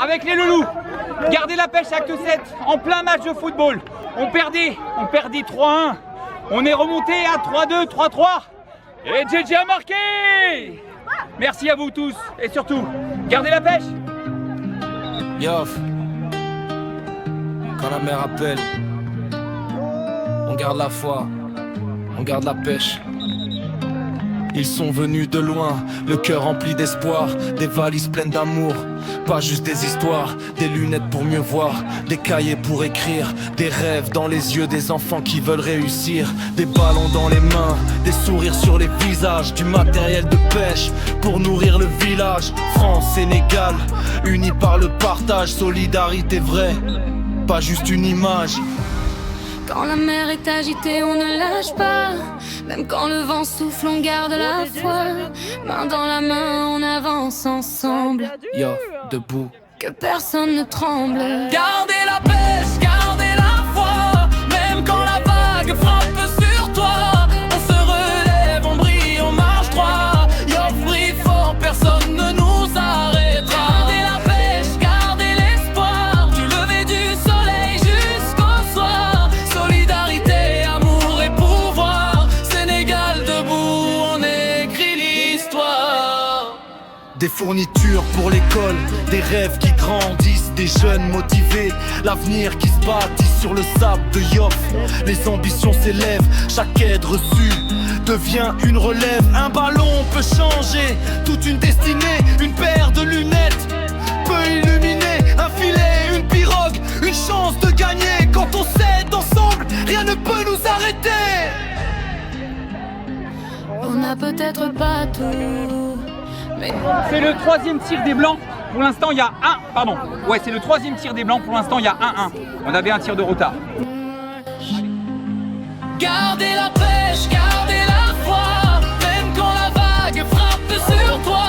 avec les loulous. Gardez la pêche, acte 7, en plein match de football. On perdait 3-1. On est remonté à 3-2, 3-3. Et JJ a marqué. Merci à vous tous. Et surtout, gardez la pêche. Yoff, quand la mer appelle, on garde la foi, on garde la pêche. Ils sont venus de loin, le cœur rempli d'espoir, des valises pleines d'amour, pas juste des histoires, des lunettes pour mieux voir, des cahiers pour écrire, des rêves dans les yeux des enfants qui veulent réussir, des ballons dans les mains, des sourires sur les visages, du matériel de pêche pour nourrir le village. France, Sénégal, unis par le partage, solidarité vraie, pas juste une image. Quand la mer est agitée, on ne lâche pas. Même quand le vent souffle, on garde la foi. Main dans la main, on avance ensemble. Yo, debout. Que personne ne tremble. Gardez la pêche, gardez la foi. Même quand la vague frappe sur toi, on se relève, on brille, on marche droit. Yoff brille fort, personne ne nous arrêtera. Gardez la pêche, gardez l'espoir. Du lever du soleil jusqu'au soir. Solidarité, amour et pouvoir. Sénégal debout, on écrit l'histoire. Des fournitures pour l'école, des rêves qui grandissent, des jeunes motivés, l'avenir qui se bâtit sur le sable de Yoff. Les ambitions s'élèvent, chaque aide reçue devient une relève. Un ballon peut changer toute une destinée, une paire de lunettes peut illuminer un filet, une pirogue, une chance de gagner. Quand on s'aide ensemble, rien ne peut nous arrêter. On n'a peut-être pas tout, mais C'est le troisième tir des Blancs. Pour l'instant, il y a c'est le troisième tir des Blancs. Pour l'instant, il y a 1-1. On avait un tir de retard. Gardez la pêche, gardez la foi. Même quand la vague frappe sur toi.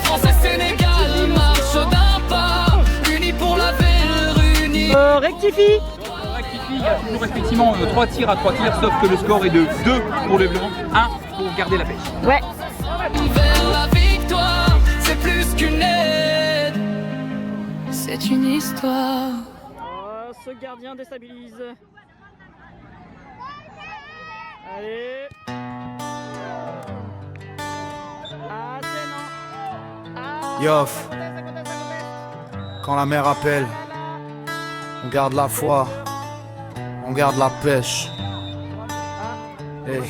France et Sénégal marchent d'un pas. Unis pour la verre, unis. Rectifie, il y a toujours effectivement 3 tirs à 3 tirs, sauf que le score est de 2 pour les Blancs, 1 pour garder la pêche. ouais. Vers la victoire, c'est plus qu'une aide. C'est une histoire. Oh, ce gardien déstabilise. Allez. Ah, c'est non. Ah. Yoff, quand la mer appelle, on garde la foi, on garde la pêche. Hey.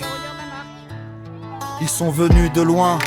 Ils sont venus de loin,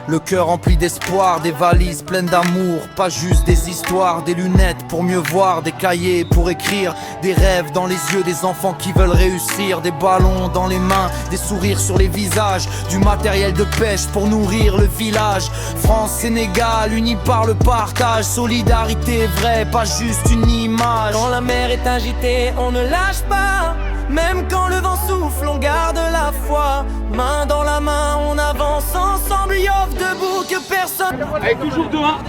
le cœur rempli d'espoir, des valises pleines d'amour, pas juste des histoires, des lunettes pour mieux voir, des cahiers pour écrire, des rêves dans les yeux des enfants qui veulent réussir, des ballons dans les mains, des sourires sur les visages, du matériel de pêche pour nourrir le village. France, Sénégal, unis par le partage, solidarité vraie, pas juste une image. Quand la mer est agitée, on ne lâche pas. Même quand le vent souffle, on garde la foi. Main dans la main, on avance ensemble. Yoff debout, que personne. Avec toujours 2-1.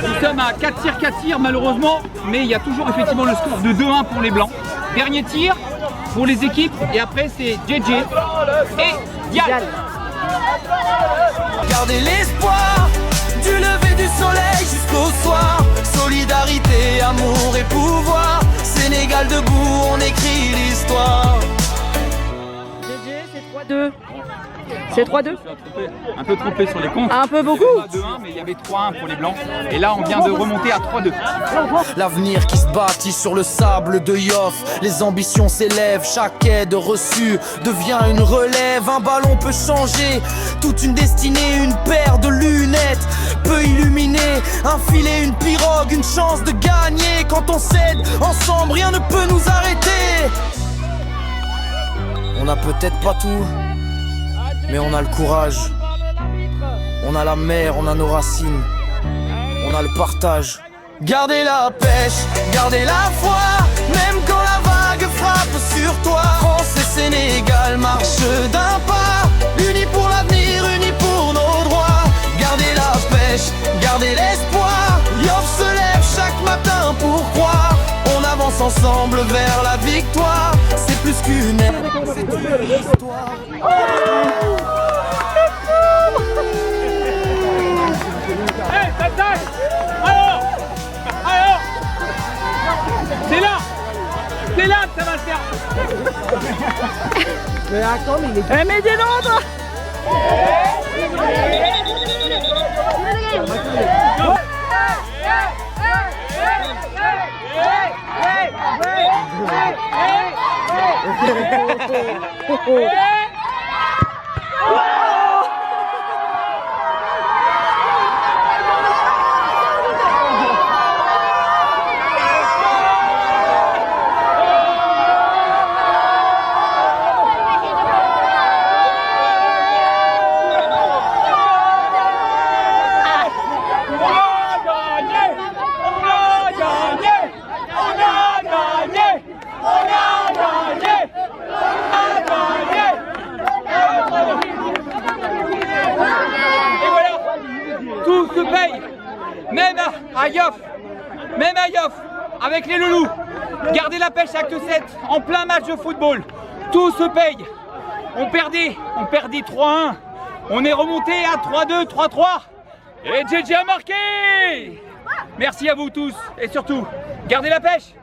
Nous sommes à 4 tirs malheureusement, mais il y a toujours effectivement le score de 2-1 pour les Blancs. Dernier tir pour les équipes et après c'est JJ et Dial. Gardez l'espoir. Du lever du soleil jusqu'au soir. Solidarité, amour et pouvoir. Sénégal debout, on écrit l'histoire. GG, c'est 3-2. C'est 3-2. Un peu trompé sur les comptes. Un peu beaucoup. C'était pas 2-1, mais il y avait 3-1 pour les Blancs. Et là, on vient de remonter à 3-2. L'avenir qui se bâtit sur le sable de Yoff. Les ambitions s'élèvent, chaque aide reçue devient une relève. Un ballon peut changer toute une destinée, une paire de lunettes peut illuminer un filet, une pirogue, une chance de gagner. Quand on s'aide ensemble, rien ne peut nous arrêter. On n'a peut-être pas tout, mais on a le courage. On a la mer, on a nos racines, on a le partage. Gardez la pêche, gardez la foi. Même quand la vague frappe sur toi. France et Sénégal marchent d'un pas. Unis pour l'avenir, unis pour nos droits. Gardez la pêche, gardez l'espoir. Yoff se lève chaque matin pour croire. On avance ensemble vers la victoire. C'est plus qu'une aide, c'est une histoire. Hey, tac, tac. Alors, C'est là que ça va le faire. Mais attends, mais il est... Eh, mais dis donc, toi. Tout se paye, même à Yoff, avec les loulous. Gardez la pêche acte 7, en plein match de football. Tout se paye. On perdit 3-1. On est remonté à 3-2, 3-3. Et JJ a marqué. Merci à vous tous et surtout, gardez la pêche.